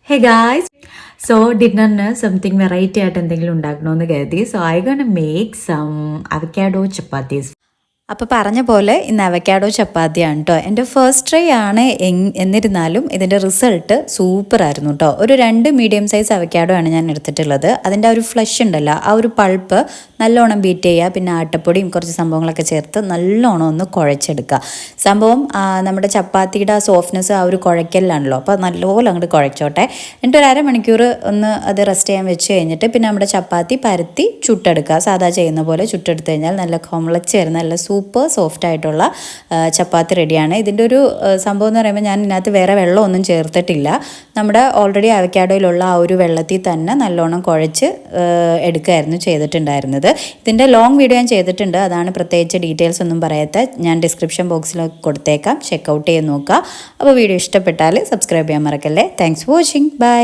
Hey guys, so dinner something variety ആയിട്ട് എന്തെങ്കിലും ഉണ്ടാക്കണമെന്ന് കരുതി. So I gonna make some avocado chapatis. അപ്പോൾ പറഞ്ഞ പോലെ ഇന്ന് അവക്കാഡോ ചപ്പാത്തിയാണ് കേട്ടോ. എൻ്റെ ഫസ്റ്റ് ട്രൈ ആണ് എന്നിരുന്നാലും ഇതിൻ്റെ റിസൾട്ട് സൂപ്പറായിരുന്നു കേട്ടോ. ഒരു 2 മീഡിയം സൈസ് അവക്കാഡോ ആണ് ഞാൻ എടുത്തിട്ടുള്ളത്. അതിൻ്റെ ഒരു ഫ്ലഷ് ഉണ്ടല്ലോ, ആ ഒരു പൾപ്പ് നല്ലോണം ബീറ്റ് ചെയ്യുക, പിന്നെ ആട്ടപ്പൊടിയും കുറച്ച് സംഭവങ്ങളൊക്കെ ചേർത്ത് നല്ലോണം ഒന്ന് കുഴച്ചെടുക്കുക. സംഭവം നമ്മുടെ ചപ്പാത്തിയുടെ ആ സോഫ്റ്റ്നെസ് ആ ഒരു കുഴക്കലിലാണല്ലോ, അപ്പോൾ നല്ലപോലെ അങ്ങോട്ട് കുഴച്ചോട്ടെ. എന്നിട്ട് ഒരു അരമണിക്കൂർ ഒന്ന് അത് റെസ്റ്റ് ചെയ്യാൻ വെച്ച് കഴിഞ്ഞിട്ട് പിന്നെ നമ്മുടെ ചപ്പാത്തി പരത്തി ചുട്ടെടുക്കുക. സാധാ ചെയ്യുന്ന പോലെ ചുട്ടെടുത്ത് കഴിഞ്ഞാൽ നല്ല കൊമളച്ച് വരുന്ന നല്ല സൂപ്പർ സോഫ്റ്റ് ആയിട്ടുള്ള ചപ്പാത്തി റെഡിയാണ്. ഇതിൻ്റെ ഒരു സംഭവം എന്ന് പറയുമ്പോൾ ഞാൻ ഇതിനകത്ത് വേറെ വെള്ളമൊന്നും ചേർത്തിട്ടില്ല. നമ്മുടെ ഓൾറെഡി അവക്കാഡോയിലുള്ള ആ ഒരു വെള്ളത്തിൽ തന്നെ നല്ലോണം കുഴച്ച് എടുക്കുകയായിരുന്നു ചെയ്തിട്ടുണ്ടായിരുന്നത്. ഇതിൻ്റെ ലോങ് വീഡിയോ ഞാൻ ചെയ്തിട്ടുണ്ട്, അതാണ് പ്രത്യേകിച്ച് ഡീറ്റെയിൽസ് ഒന്നും പറയാത്ത. ഞാൻ ഡിസ്ക്രിപ്ഷൻ ബോക്സിൽ കൊടുത്തേക്കാം, ചെക്കൗട്ട് ചെയ്ത് നോക്കുക. അപ്പോൾ വീഡിയോ ഇഷ്ടപ്പെട്ടാൽ സബ്സ്ക്രൈബ് ചെയ്യാൻ മറക്കല്ലേ. Thanks for watching. ബൈ.